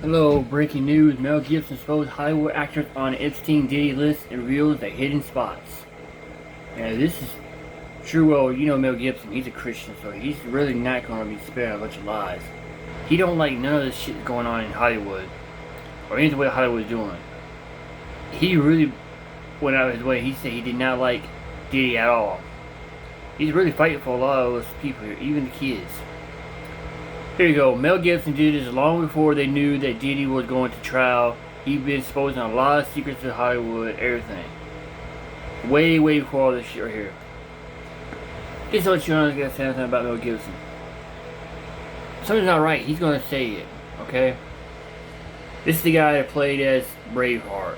Hello, breaking news. Mel Gibson exposed Hollywood actors on Epstein Diddy list and reveals the hidden spots. And this is true. Well, you know Mel Gibson, he's a Christian, so he's really not going to be sparing a bunch of lies. He don't like none of this shit going on in Hollywood, or anything what Hollywood's doing. He really went out of his way. He said he did not like Diddy at all. He's really fighting for a lot of those people here, even the kids. Here you go. Mel Gibson did this long before they knew that Diddy was going to trial. He'd been exposing a lot of secrets to Hollywood, everything. Way before all this shit right here. Just to let you know, I gotta say something about Mel Gibson. Something's not right. He's gonna say it. Okay? This is the guy that played as Braveheart.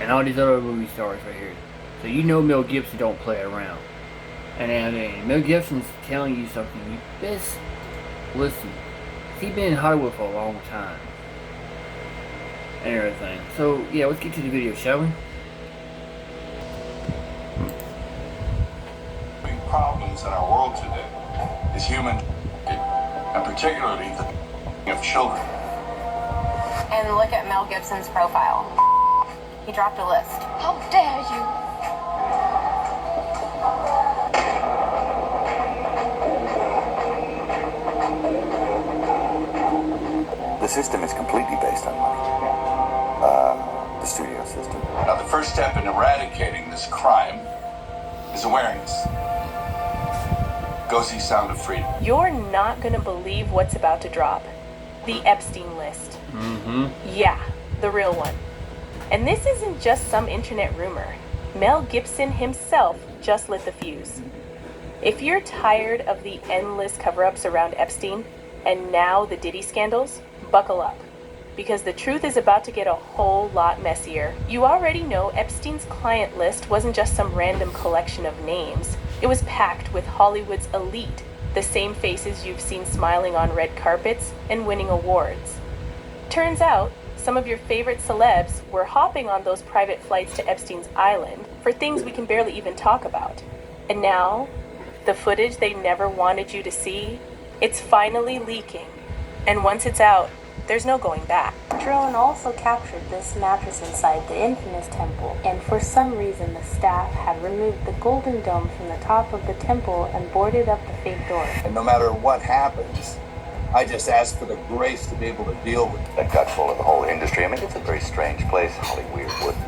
And all these other movie stars right here. So you know Mel Gibson don't play around. And Mel Gibson's telling you something. You best listen. He's been in Hollywood for a long time. And everything. So, yeah, let's get to the video, shall we? Big problems in our world today is human, and particularly the of children. And look at Mel Gibson's profile. He dropped a list. How dare you! The system is completely based on money. The studio system. Now, the first step in eradicating this crime is awareness. Go see Sound of Freedom. You're not gonna believe what's about to drop. The Epstein list. Yeah, the real one. And this isn't just some internet rumor. Mel Gibson himself just lit the fuse. If you're tired of the endless cover-ups around Epstein, and now the Diddy scandals, buckle up. Because the truth is about to get a whole lot messier. You already know Epstein's client list wasn't just some random collection of names. It was packed with Hollywood's elite, the same faces you've seen smiling on red carpets and winning awards. Turns out, some of your favorite celebs were hopping on those private flights to Epstein's island for things we can barely even talk about. And now, the footage they never wanted you to see, it's finally leaking. And once it's out, there's no going back. Drone also captured this mattress inside the infamous temple, and for some reason the staff had removed the golden dome from the top of the temple and boarded up the fake door. And no matter what happens, I just ask for the grace to be able to deal with it. That got full of the whole industry. I mean, it's a very strange place. Hollywood wouldn't.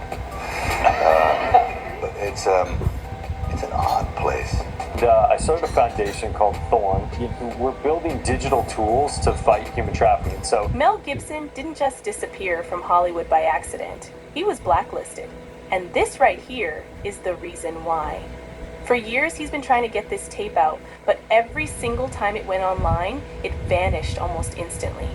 But it's an odd place. I started a foundation called Thorn. We're building digital tools to fight human trafficking. So Mel Gibson didn't just disappear from Hollywood by accident. He was blacklisted. And this right here is the reason why. For years, he's been trying to get this tape out, but every single time it went online, it vanished almost instantly.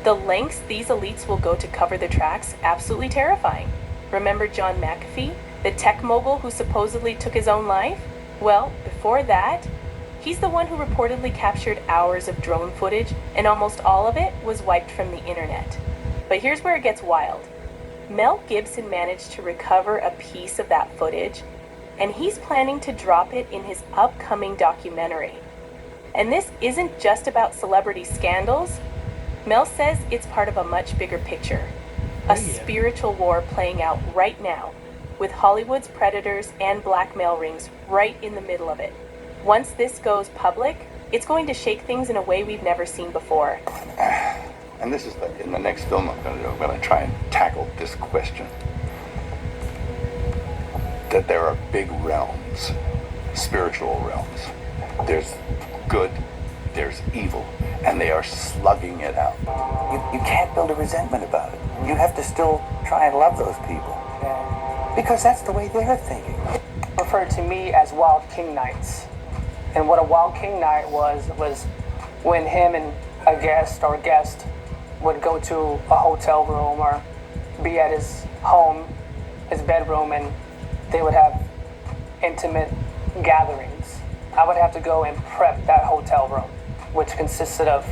The lengths these elites will go to cover the tracks, absolutely terrifying. Remember John McAfee, the tech mogul who supposedly took his own life? Well, before that, he's the one who reportedly captured hours of drone footage, and almost all of it was wiped from the internet. But here's where it gets wild. Mel Gibson managed to recover a piece of that footage, and he's planning to drop it in his upcoming documentary. And this isn't just about celebrity scandals. Mel says it's part of a much bigger picture. A spiritual war playing out right now, with Hollywood's predators and blackmail rings right in the middle of it. Once this goes public, it's going to shake things in a way we've never seen before. And this is in the next film I'm going to do. I'm going to try and tackle this question. That there are big realms, spiritual realms. There's good, there's evil, and they are slugging it out. You can't build a resentment about it. You have to still try and love those people. Because that's the way they're thinking. Referred to me as Wild King Nights. And what a Wild King Night was when him and a guest would go to a hotel room or be at his home, his bedroom, and they would have intimate gatherings. I would have to go and prep that hotel room, which consisted of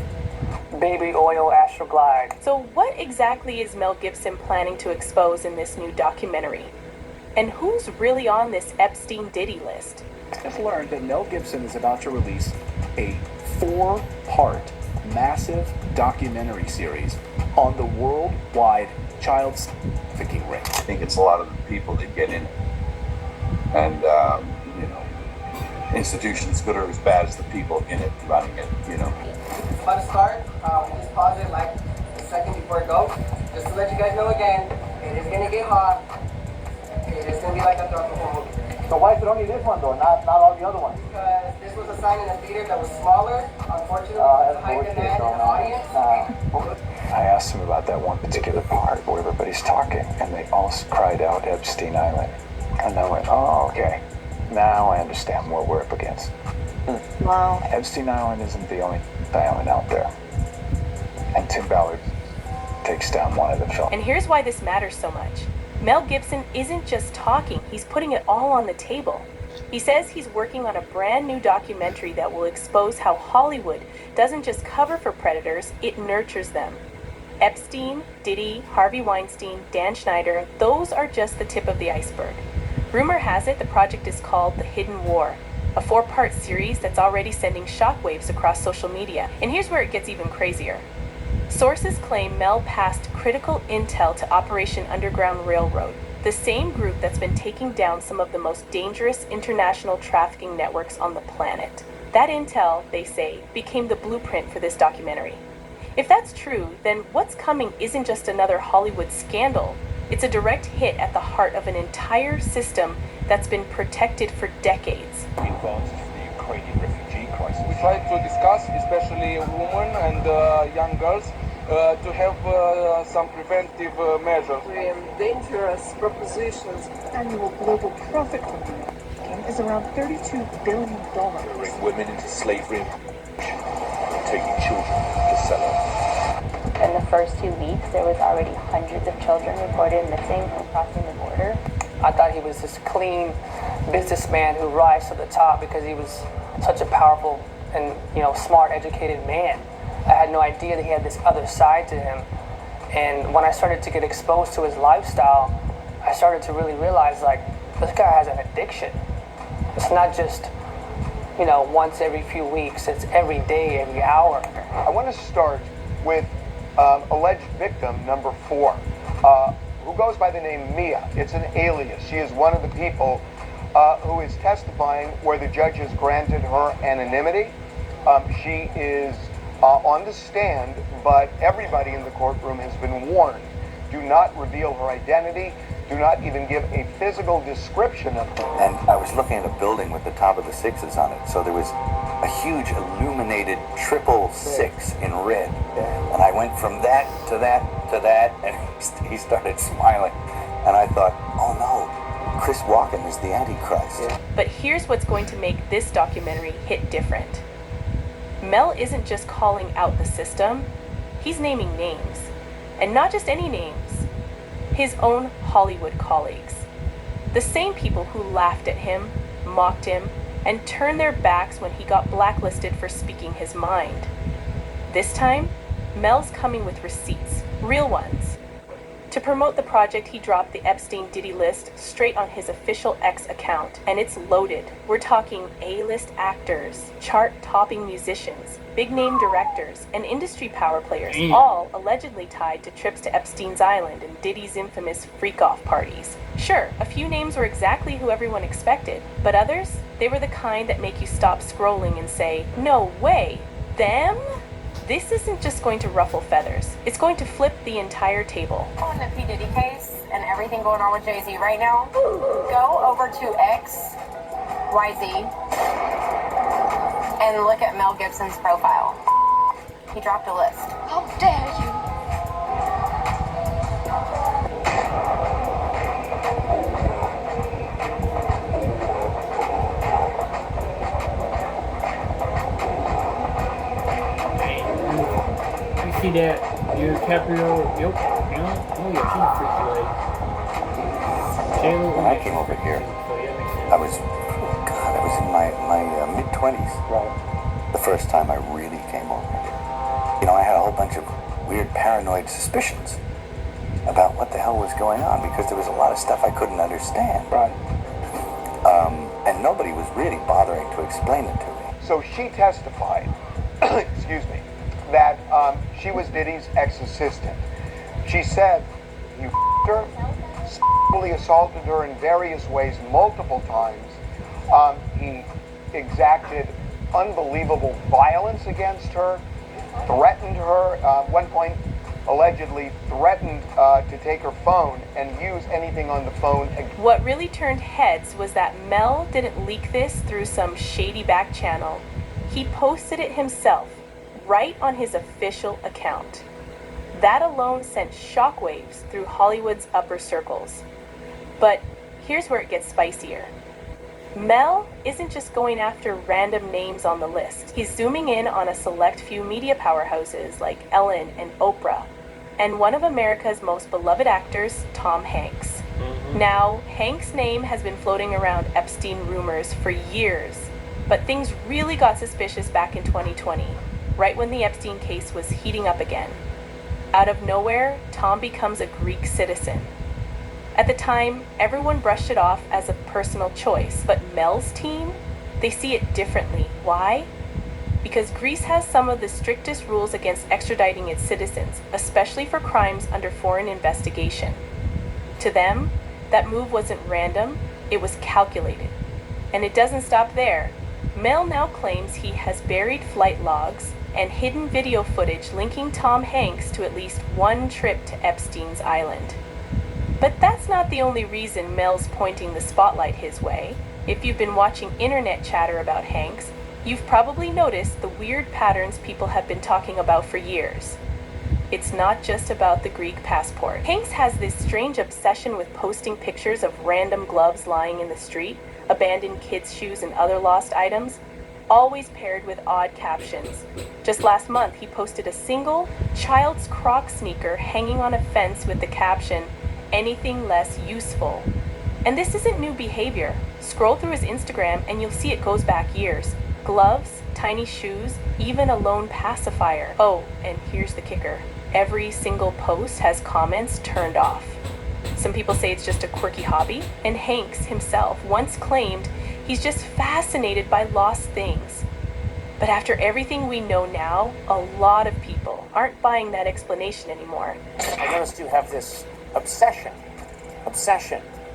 baby oil Astroglide. So what exactly is Mel Gibson planning to expose in this new documentary? And who's really on this Epstein-Diddy list? I've learned that Mel Gibson is about to release a 4-part massive documentary series on the worldwide child trafficking ring. I think it's a lot of the people that get in it. And, institutions good or as bad as the people in it running it, About to start, just pause it like a second before it goes. Just to let you guys know again, it is gonna get hot. It is gonna be like a throw. So why is it only this one though, not all the other ones? Because this was assigned in a theater that was smaller, unfortunately, the high demand in the audience. I asked them about that one particular part where everybody's talking, and they all cried out Epstein Island. And I went, oh, okay. Now I understand what we're up against. Wow. Epstein Island isn't the only island out there. And Tim Ballard takes down one of the films. And here's why this matters so much. Mel Gibson isn't just talking, he's putting it all on the table. He says he's working on a brand new documentary that will expose how Hollywood doesn't just cover for predators, it nurtures them. Epstein, Diddy, Harvey Weinstein, Dan Schneider, those are just the tip of the iceberg. Rumor has it the project is called The Hidden War, a 4-part series that's already sending shockwaves across social media. And here's where it gets even crazier. Sources claim Mel passed critical intel to Operation Underground Railroad, the same group that's been taking down some of the most dangerous international trafficking networks on the planet. That intel, they say, became the blueprint for this documentary. If that's true, then what's coming isn't just another Hollywood scandal. It's a direct hit at the heart of an entire system that's been protected for decades. Involved the Ukrainian refugee crisis. We try to discuss, especially women and young girls, to have some preventive measures. Dangerous propositions. Annual global profit from the is around $32 billion. Bring women into slavery, taking children to sell them. In the first 2 weeks, there was already hundreds of children reported missing from crossing the border. I thought he was this clean businessman who rise to the top because he was such a powerful and smart, educated man. I had no idea that he had this other side to him. And when I started to get exposed to his lifestyle, I started to really realize, like, this guy has an addiction. It's not just, once every few weeks. It's every day, every hour. I want to start with alleged victim number 4, who goes by the name Mia. It's an alias. She is one of the people who is testifying where the judge has granted her anonymity. She is on the stand, but everybody in the courtroom has been warned. Do not reveal her identity. Do not even give a physical description of her. And I was looking at a building with the top of the 6s on it, so there was a huge illuminated 666 in red. And I went from that to that to that, and he started smiling. And I thought, oh no, Chris Walken is the Antichrist. But here's what's going to make this documentary hit different. Mel isn't just calling out the system, he's naming names. And not just any names. His own Hollywood colleagues. The same people who laughed at him, mocked him, and turned their backs when he got blacklisted for speaking his mind. This time, Mel's coming with receipts, real ones. To promote the project, he dropped the Epstein-Diddy list straight on his official X account, and it's loaded. We're talking A-list actors, chart-topping musicians, big-name directors, and industry power players, all allegedly tied to trips to Epstein's Island and Diddy's infamous freak-off parties. Sure, a few names were exactly who everyone expected, but others, they were the kind that make you stop scrolling and say, no way, them? This isn't just going to ruffle feathers. It's going to flip the entire table. On the P. Diddy case and everything going on with Jay-Z right now, go over to XYZ and look at Mel Gibson's profile. He dropped a list. How dare you? See that DiCaprio, oh yeah, she's a freaky lady. When I came over here, I was in my mid-20s. Right. The first time I really came over. I had a whole bunch of weird paranoid suspicions about what the hell was going on because there was a lot of stuff I couldn't understand. Right. And nobody was really bothering to explain it to me. So she testified, excuse me, that she was Diddy's ex-assistant. She said he her, sexually assaulted her in various ways multiple times. He exacted unbelievable violence against her, threatened her, at one point allegedly threatened to take her phone and use anything on the phone. What really turned heads was that Mel didn't leak this through some shady back channel. He posted it himself, right on his official account. That alone sent shockwaves through Hollywood's upper circles. But here's where it gets spicier. Mel isn't just going after random names on the list. He's zooming in on a select few media powerhouses like Ellen and Oprah, and one of America's most beloved actors, Tom Hanks. Now, Hanks' name has been floating around Epstein rumors for years, but things really got suspicious back in 2020, right when the Epstein case was heating up again. Out of nowhere, Tom becomes a Greek citizen. At the time, everyone brushed it off as a personal choice, but Mel's team, they see it differently. Why? Because Greece has some of the strictest rules against extraditing its citizens, especially for crimes under foreign investigation. To them, that move wasn't random, it was calculated. And it doesn't stop there. Mel now claims he has buried flight logs and hidden video footage linking Tom Hanks to at least one trip to Epstein's island. But that's not the only reason Mel's pointing the spotlight his way. If you've been watching internet chatter about Hanks, you've probably noticed the weird patterns people have been talking about for years. It's not just about the Greek passport. Hanks has this strange obsession with posting pictures of random gloves lying in the street, abandoned kids' shoes and other lost items, always paired with odd captions. Just last month, he posted a single child's Croc sneaker hanging on a fence with the caption, "Anything less useful." And this isn't new behavior. Scroll through his Instagram and you'll see it goes back years. Gloves, tiny shoes, even a lone pacifier. Oh, and here's the kicker. Every single post has comments turned off. Some people say it's just a quirky hobby, and Hanks himself once claimed he's just fascinated by lost things. But after everything we know now, a lot of people aren't buying that explanation anymore. I noticed you have this obsession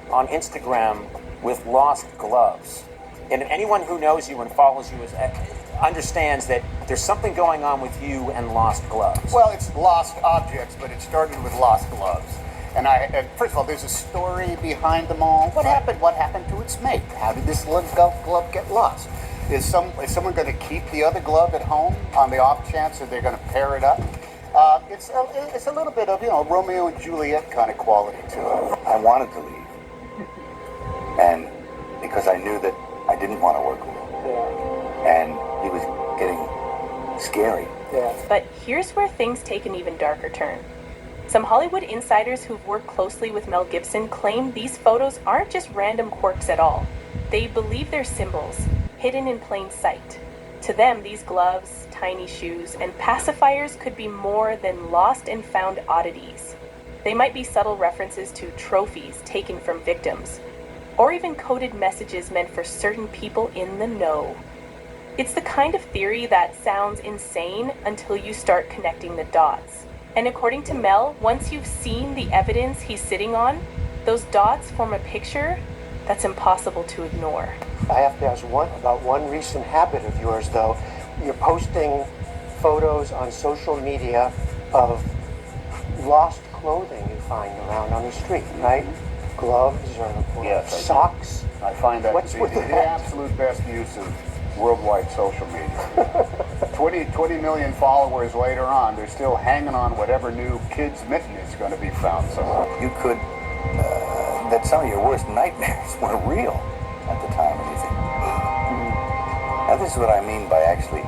on Instagram with lost gloves. And anyone who knows you and follows you understands that there's something going on with you and lost gloves. Well, it's lost objects, but it started with lost gloves. And first of all, there's a story behind them all. What happened? What happened to its mate? How did this glove get lost? Is someone going to keep the other glove at home on the off chance that they're going to pair it up? It's a little bit of, Romeo and Juliet kind of quality to it. I wanted to leave. And because I knew that I didn't want to work with him. Yeah. And he was getting scary. Yeah. But here's where things take an even darker turn. Some Hollywood insiders who've worked closely with Mel Gibson claim these photos aren't just random quirks at all. They believe they're symbols, hidden in plain sight. To them, these gloves, tiny shoes, and pacifiers could be more than lost and found oddities. They might be subtle references to trophies taken from victims, or even coded messages meant for certain people in the know. It's the kind of theory that sounds insane until you start connecting the dots. And according to Mel, once you've seen the evidence he's sitting on, those dots form a picture that's impossible to ignore. I have to ask about one recent habit of yours, though. You're posting photos on social media of lost clothing you find around on the street, right? Gloves or socks. I find that What's to be with the that? absolute best use of worldwide social media. 20 million followers later on, they're still hanging on whatever new kid's mitten is going to be found somewhere. You could, that some of your worst nightmares were real at the time, and you think, Now this is what I mean by actually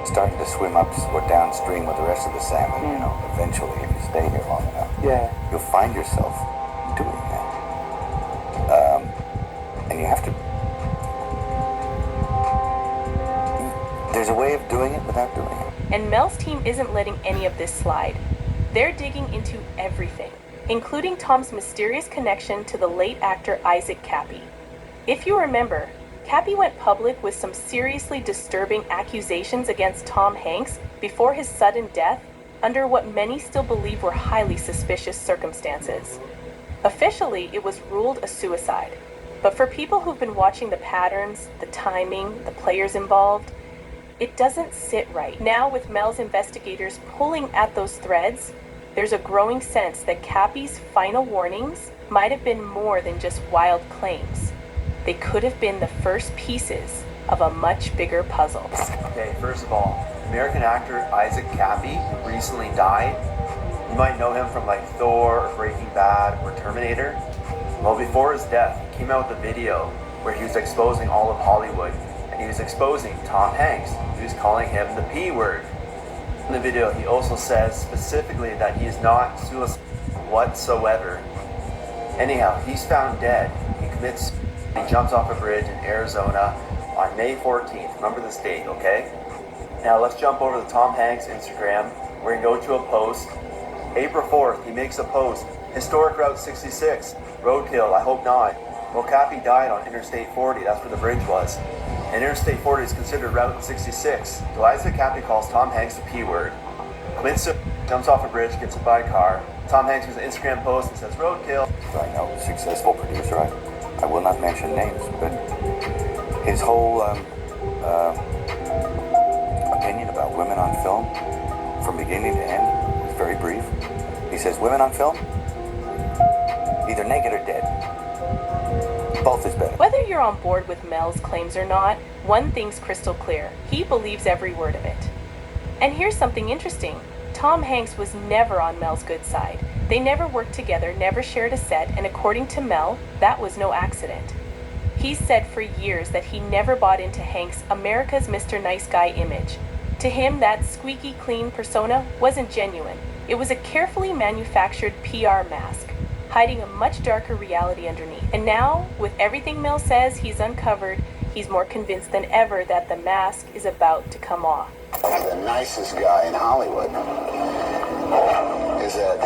starting to swim up or downstream with the rest of the salmon, eventually, if you stay here long enough. Yeah. You'll find yourself doing that. And you have to... There's a way of doing it without doing it. And Mel's team isn't letting any of this slide. They're digging into everything, including Tom's mysterious connection to the late actor Isaac Kappy. If you remember, Kappy went public with some seriously disturbing accusations against Tom Hanks before his sudden death under what many still believe were highly suspicious circumstances. Officially, it was ruled a suicide, but for people who've been watching the patterns, the timing, the players involved, it doesn't sit right. Now, with Mel's investigators pulling at those threads, there's a growing sense that Cappy's final warnings might have been more than just wild claims. They could have been the first pieces of a much bigger puzzle. Okay, first of all, American actor Isaac Cappy, who recently died, you might know him from like Thor or Breaking Bad or Terminator. Well, before his death, he came out with a video where he was exposing all of Hollywood, and he was exposing Tom Hanks. He was calling him the P word. In the video, he also says specifically that he is not suicidal whatsoever. Anyhow, he's found dead. He commits, he jumps off a bridge in Arizona on May 14th. Remember this date, okay? Now let's jump over to Tom Hanks' Instagram. We're gonna go to a post. April 4th, he makes a post. Historic Route 66, roadkill, I hope not. Well, Cappy died on Interstate 40, that's where the bridge was. And Interstate 40 is considered Route 66. So Isaac Cappy calls Tom Hanks the P word. Commits suicide, jumps off a bridge, gets hit by a car. Tom Hanks makes an Instagram post and says, roadkill. I know, successful producer. I will not mention names, but his whole opinion about women on film, from beginning to end, is very brief. He says, women on film, either naked or dead. Both is better. Whether you're on board with Mel's claims or not, one thing's crystal clear. He believes every word of it. And here's something interesting. Tom Hanks was never on Mel's good side. They never worked together, never shared a set, and according to Mel, that was no accident. He's said for years that he never bought into Hanks' America's Mr. Nice Guy image. To him, that squeaky clean persona wasn't genuine. It was a carefully manufactured PR mask, hiding a much darker reality underneath. And now, with everything Mel says he's uncovered, he's more convinced than ever that the mask is about to come off. The nicest guy in Hollywood is that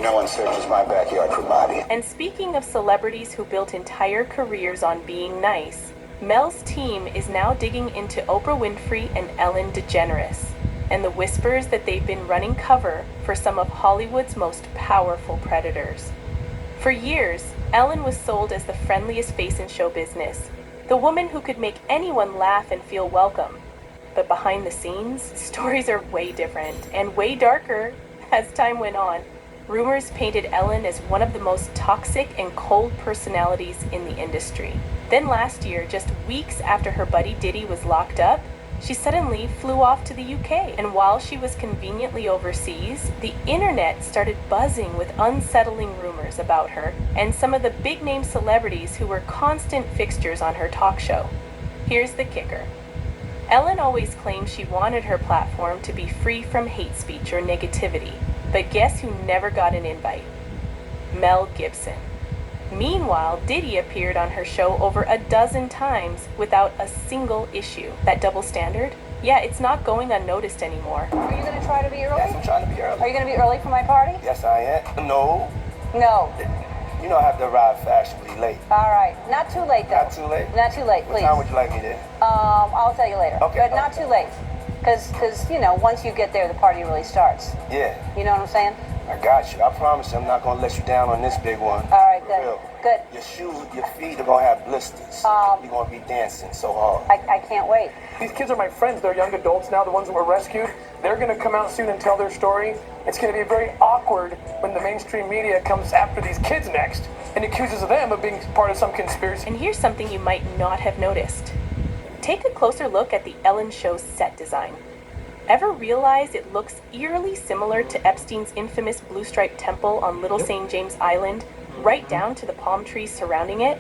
no one searches my backyard for bodies. And speaking of celebrities who built entire careers on being nice, Mel's team is now digging into Oprah Winfrey and Ellen DeGeneres, and the whispers that they've been running cover for some of Hollywood's most powerful predators. For years, Ellen was sold as the friendliest face in show business, the woman who could make anyone laugh and feel welcome. But behind the scenes, stories are way different and way darker as time went on. Rumors painted Ellen as one of the most toxic and cold personalities in the industry. Then last year, just weeks after her buddy Diddy was locked up, she suddenly flew off to the UK. And while she was conveniently overseas, the internet started buzzing with unsettling rumors about her and some of the big-name celebrities who were constant fixtures on her talk show. Here's the kicker. Ellen always claimed she wanted her platform to be free from hate speech or negativity. But guess who never got an invite? Mel Gibson. Meanwhile, Diddy appeared on her show over a dozen times without a single issue. That double standard? Yeah, it's not going unnoticed anymore. Are you going to try to be early? Yes, I'm trying to be early. Are you going to be early for my party? Yes, I am. No. No. You know I have to arrive fashionably late. All right. Not too late, though. Not too late? Not too late, please. What time would you like me there? I'll tell you later. Okay. But not too late. Because, you know, once you get there, the party really starts. Yeah. You know what I'm saying? I got you. I promise you I'm not going to let you down on this big one. All right, good. Real. Good. Your shoes, your feet are going to have blisters. You're going to be dancing so hard. I can't wait. These kids are my friends. They're young adults now, the ones that were rescued. They're going to come out soon and tell their story. It's going to be very awkward when the mainstream media comes after these kids next and accuses them of being part of some conspiracy. And here's something you might not have noticed. Take a closer look at the Ellen Show's set design. Ever realize it looks eerily similar to Epstein's infamous Blue Stripe Temple on Little St. James Island, right down to the palm trees surrounding it?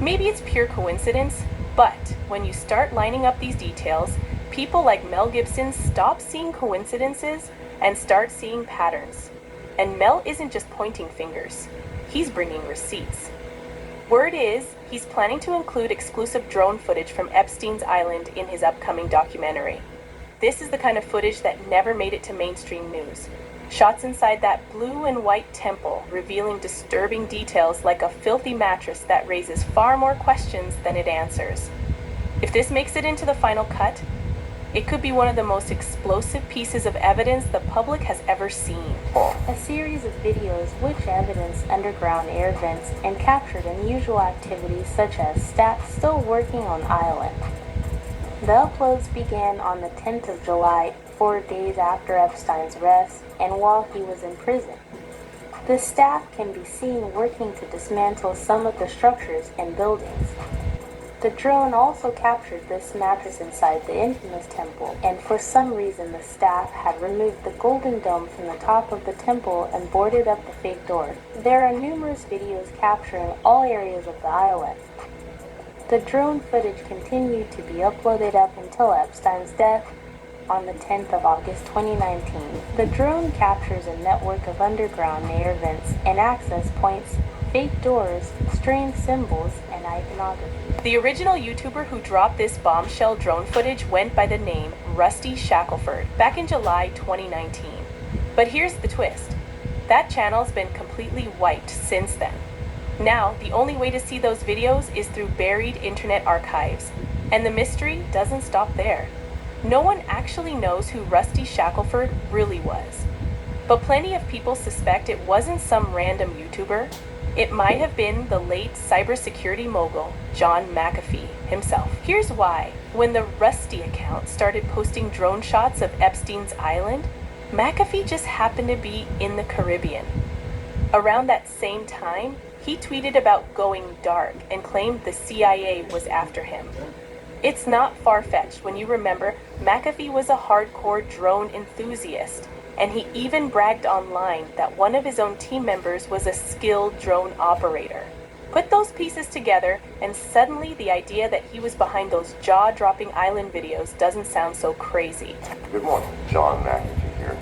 Maybe it's pure coincidence, but when you start lining up these details, people like Mel Gibson stop seeing coincidences and start seeing patterns. And Mel isn't just pointing fingers, he's bringing receipts. Word is, he's planning to include exclusive drone footage from Epstein's Island in his upcoming documentary. This is the kind of footage that never made it to mainstream news. Shots inside that blue and white temple, revealing disturbing details like a filthy mattress that raises far more questions than it answers. If this makes it into the final cut, It could be one of the most explosive pieces of evidence the public has ever seen. A series of videos which evidence underground air vents and captured unusual activities such as staff still working on island. The uploads began on the 10th of July, 4 days after Epstein's arrest and while he was in prison. The staff can be seen working to dismantle some of the structures and buildings. The drone also captured this mattress inside the infamous temple, and for some reason the staff had removed the golden dome from the top of the temple and boarded up the fake door. There are numerous videos capturing all areas of the island. The drone footage continued to be uploaded up until Epstein's death on the 10th of August 2019. The drone captures a network of underground air vents and access points, fake doors, strange symbols, and iconography. The original YouTuber who dropped this bombshell drone footage went by the name Rusty Shackelford back in July 2019. But here's the twist. That channel's been completely wiped since then. Now, the only way to see those videos is through buried internet archives. And the mystery doesn't stop there. No one actually knows who Rusty Shackelford really was. But plenty of people suspect it wasn't some random YouTuber. It might have been the late cybersecurity mogul, John McAfee himself. Here's why. When the Rusty account started posting drone shots of Epstein's island, McAfee just happened to be in the Caribbean. Around that same time, he tweeted about going dark and claimed the CIA was after him. It's not far-fetched when you remember McAfee was a hardcore drone enthusiast, and he even bragged online that one of his own team members was a skilled drone operator. Put those pieces together, and suddenly the idea that he was behind those jaw-dropping island videos doesn't sound so crazy. Good morning, John McAfee here.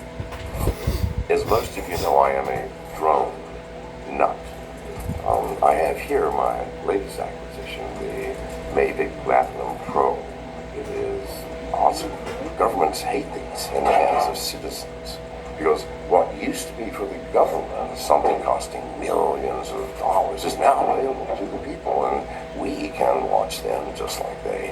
As most of you know, I am a drone nut. I have here my latest acquisition, the Mavic Platinum Pro. It is awesome. Governments hate these in the hands of citizens because what used to be for the government, something costing millions of dollars, is now available to the people, and we can watch them just like they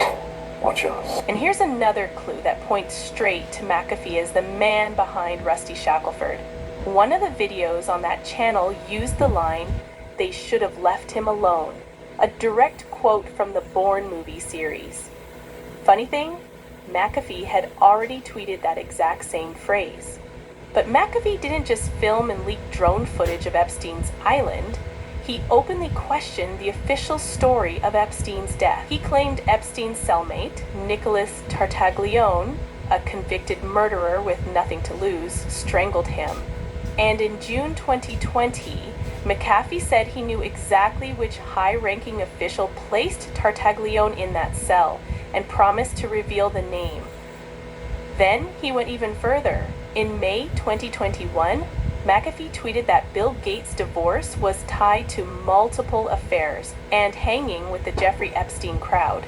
watch us. And here's another clue that points straight to McAfee as the man behind Rusty Shackelford. One of the videos on that channel used the line, "They should have left him alone," a direct quote from the Bourne movie series. Funny thing, McAfee had already tweeted that exact same phrase. But McAfee didn't just film and leak drone footage of Epstein's island. He openly questioned the official story of Epstein's death. He claimed Epstein's cellmate, Nicholas Tartaglione, a convicted murderer with nothing to lose, strangled him. And in June 2020, McAfee said he knew exactly which high-ranking official placed Tartaglione in that cell and promised to reveal the name. Then he went even further. In May 2021, McAfee tweeted that Bill Gates' divorce was tied to multiple affairs and hanging with the Jeffrey Epstein crowd.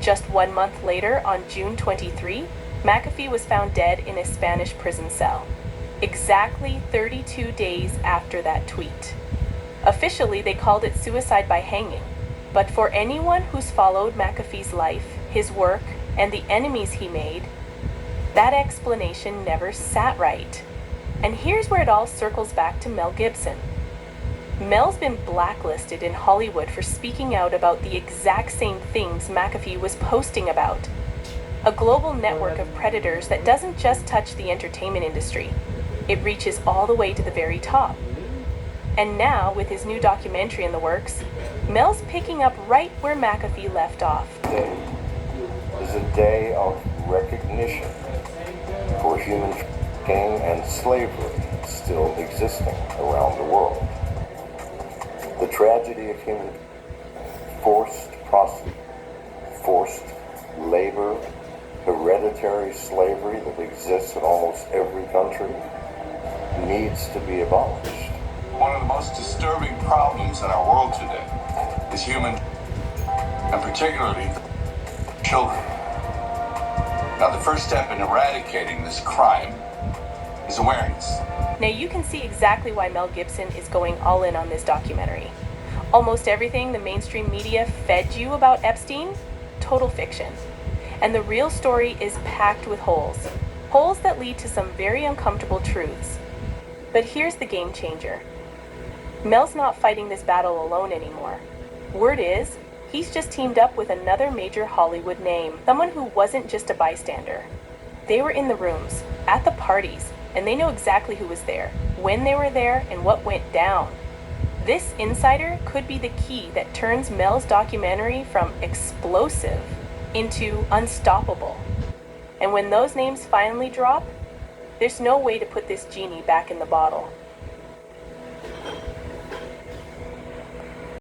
Just 1 month later, on June 23, McAfee was found dead in a Spanish prison cell. Exactly 32 days after that tweet. Officially, they called it suicide by hanging. But for anyone who's followed McAfee's life, his work, and the enemies he made, that explanation never sat right. And here's where it all circles back to Mel Gibson. Mel's been blacklisted in Hollywood for speaking out about the exact same things McAfee was posting about. A global network of predators that doesn't just touch the entertainment industry. It reaches all the way to the very top. And now, with his new documentary in the works, Mel's picking up right where McAfee left off. Today is a day of recognition for human trafficking and slavery still existing around the world. The tragedy of human forced prostitution, forced labor, hereditary slavery that exists in almost every country needs to be abolished. One of the most disturbing problems in our world today is human, and particularly children. Now, the first step in eradicating this crime is awareness. Now you can see exactly why Mel Gibson is going all in on this documentary. Almost everything the mainstream media fed you about Epstein, total fiction. And the real story is packed with holes. Holes that lead to some very uncomfortable truths. But here's the game changer. Mel's not fighting this battle alone anymore. Word is, he's just teamed up with another major Hollywood name, someone who wasn't just a bystander. They were in the rooms, at the parties, and they know exactly who was there, when they were there, and what went down. This insider could be the key that turns Mel's documentary from explosive into unstoppable. And when those names finally drop, there's no way to put this genie back in the bottle.